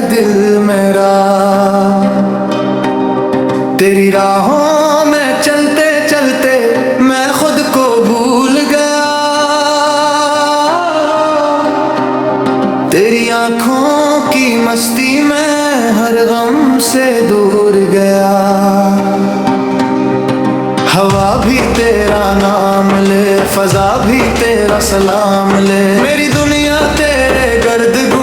दिल मेरा तेरी राहों में चलते चलते मैं खुद को भूल गया। तेरी आंखों की मस्ती में हर गम से दूर गया। हवा भी तेरा नाम ले, फजा भी तेरा सलाम ले, मेरी दुनिया तेरे गर्द